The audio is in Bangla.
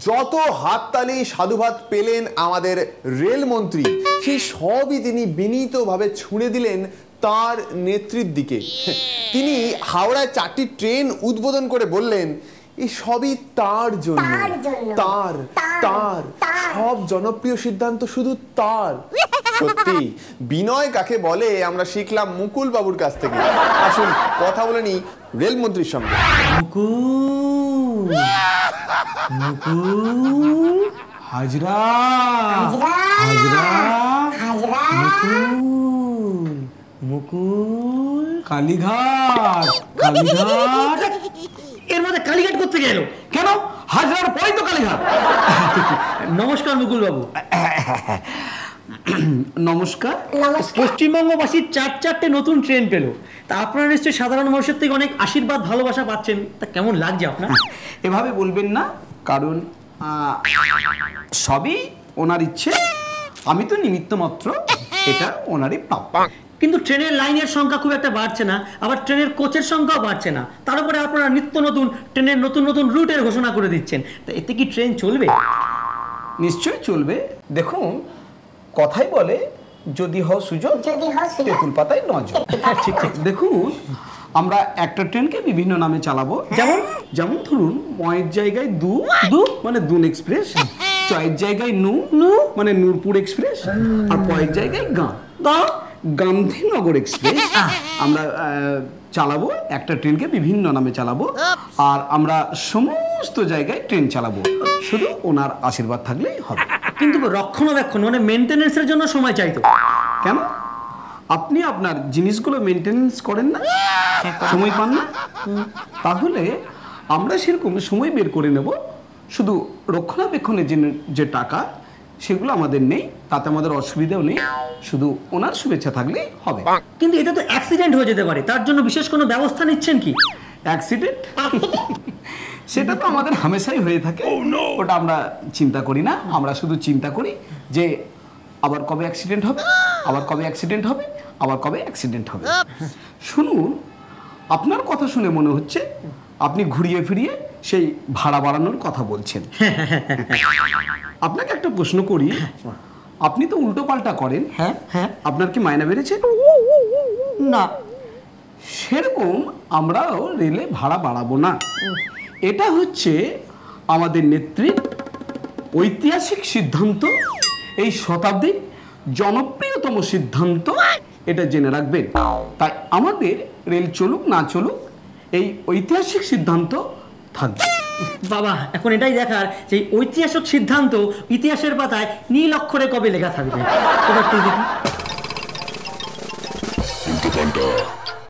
যত হাততালি সাধুবাদ পেলেন আমাদের রেলমন্ত্রী, সেই সবই তিনি বিনীতভাবে ছুঁড়ে দিলেন তার নেত্রীর দিকে। তিনি হাওড়ায় 4টি ট্রেন উদ্বোধন করে বললেন এই সবই তার জন্য, তার তার সব জনপ্রিয় সিদ্ধান্ত শুধু তার। সত্যি বিনয় কাকে বলে আমরা শিখলাম মুকুল বাবুর কাছ থেকে। আসুন কথা বলে নি রেলমন্ত্রীর সঙ্গে। মুকুল, মুকুল, হাজরা, হাজরা, মুকুল, মুকুল, কালীঘাট, কালীঘাট। এর মধ্যে কালীঘাট করতে গেল কেন? হাজরার পরেই তো কালীঘাট। নমস্কার মুকুল বাবু। নমস্কার। পশ্চিমবঙ্গবাসী 4টে নতুন ট্রেন পেল, তা আপনারা নিশ্চয়ই সাধারণ মানুষের থেকে অনেক আশীর্বাদ ভালোবাসা পাচ্ছেন, তা কেমন লাগছে আপনার? এভাবে বলবেন না, কারণ সবই ওনার ইচ্ছে, আমি তো নিমিত্ত মাত্র, এটা ওনারই প্রাপ্য। কিন্তু ট্রেনের লাইনের সংখ্যা খুব একটা বাড়ছে না, আবার ট্রেনের কোচের সংখ্যাও বাড়ছে না, তার উপরে আপনারা নিত্য নতুন ট্রেনের নতুন নতুন রুটের ঘোষণা করে দিচ্ছেন, তা এতে কি ট্রেন চলবে? নিশ্চয়ই চলবে। দেখুন, কথাই বলে যদি হও সুযোগ তেঁতুল পাতায় নজর। ঠিক ঠিক। দেখুন, আমরা একটা ট্রেনকে বিভিন্ন নামে চালাবো। যেমন যেমন ধরুন, ময়ের জায়গায় দু দু মানে দুন এক্সপ্রেস, চয়ের জায়গায় নু নু মানে নূরপুর এক্সপ্রেস, আর পয়ের জায়গায় গাঁ গাঁ গান্ধীনগর এক্সপ্রেস। আমরা চালাবো একটা ট্রেনকে বিভিন্ন নামে চালাবো, আর আমরা সমস্ত জায়গায় ট্রেন চালাবো, শুধু ওনার আশীর্বাদ থাকলেই হবে। কিন্তু রক্ষণাবেক্ষণ মানে মেনটেনেন্সের জন্য সময় চাইতো। কেন? আপনি আপনার জিনিসগুলো মেনটেনেন্স করেন না, সময় পান না? তাহলে আমরা সেরকম সময় বের করে নেব, শুধু রক্ষণাবেক্ষণের যে টাকা সেগুলো আমাদের নেই, তাতে আমাদের অসুবিধাও নেই, শুধু ওনার শুভেচ্ছা থাকলেই হবে। কিন্তু এটা তো অ্যাক্সিডেন্ট হয়ে যেতে পারে, তার জন্য বিশেষ কোনো ব্যবস্থা নিচ্ছেন কি? অ্যাক্সিডেন্ট সেটা তো আমাদের হামেশাই হয়ে থাকে, ওটা আমরা চিন্তা করি না। আমরা শুধু চিন্তা করি যে আবার কবে অ্যাক্সিডেন্ট হবে, আবার কবে অ্যাক্সিডেন্ট হবে, আবার কবে অ্যাক্সিডেন্ট হবে। শুনুন, আপনার কথা শুনে মনে হচ্ছে আপনি ঘুরিয়ে ফিরিয়ে সেই ভাড়া বাড়ানোর কথা বলছেন। আপনাকে একটা প্রশ্ন করি, আপনি তো উল্টো পাল্টা করেন, হ্যাঁ হ্যাঁ। আপনার কি মাইনা বেড়েছে? না। সেরকম আমরাও রেলে ভাড়া বাড়াবো না। এটা হচ্ছে আমাদের নেত্রীর ঐতিহাসিক সিদ্ধান্ত, এই শতাব্দীর জনপ্রিয়তম সিদ্ধান্ত, এটা জেনে রাখবেন। তাই আমাদের রেল চলুক না চলুক, এই ঐতিহাসিক সিদ্ধান্ত থাকবে। বাবা, এখন এটাই দেখার যে ঐতিহাসিক সিদ্ধান্ত ইতিহাসের পাতায় নীল অক্ষরে কবে লেখা থাকবে। এবার তুই দেখি।